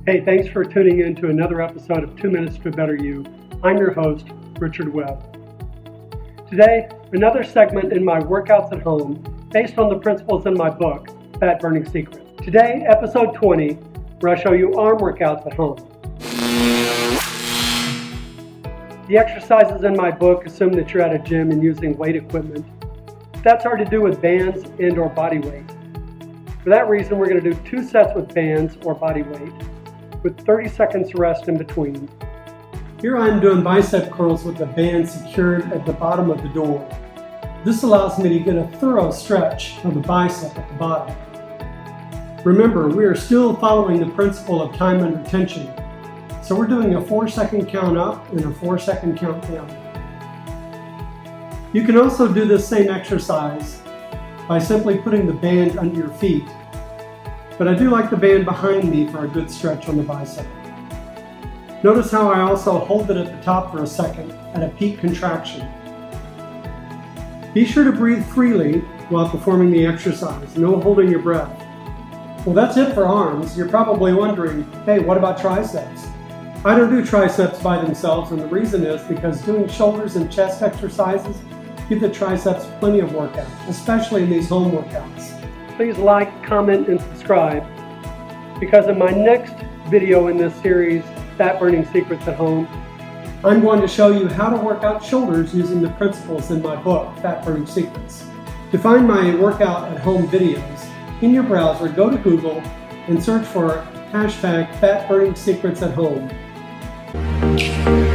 Hey, thanks for tuning in to another episode of 2 Minutes to a Better You. I'm your host, Richard Webb. Today, another segment in my workouts at home based on the principles in my book, Fat Burning Secrets. Today, episode 20, where I show you arm workouts at home. The exercises in my book assume that you're at a gym and using weight equipment. That's hard to do with bands and or body weight. For that reason, we're going to do 2 sets with bands or body weight, with 30 seconds rest in between. Here I'm doing bicep curls with the band secured at the bottom of the door. This allows me to get a thorough stretch of the bicep at the bottom. Remember, we are still following the principle of time under tension, so we're doing a 4-second count up and a 4-second count down. You can also do this same exercise by simply putting the band under your feet, but I do like the band behind me for a good stretch on the bicep. Notice how I also hold it at the top for a second at a peak contraction. Be sure to breathe freely while performing the exercise, no holding your breath. Well, that's it for arms. You're probably wondering, hey, what about triceps? I don't do triceps by themselves, and the reason is because doing shoulders and chest exercises give the triceps plenty of workout, especially in these home workouts. Please like, comment, and subscribe, because in my next video in this series, Fat Burning Secrets at Home, I'm going to show you how to work out shoulders using the principles in my book, Fat Burning Secrets. To find my workout at home videos, in your browser, go to Google and search for #FatBurningSecretsAtHome.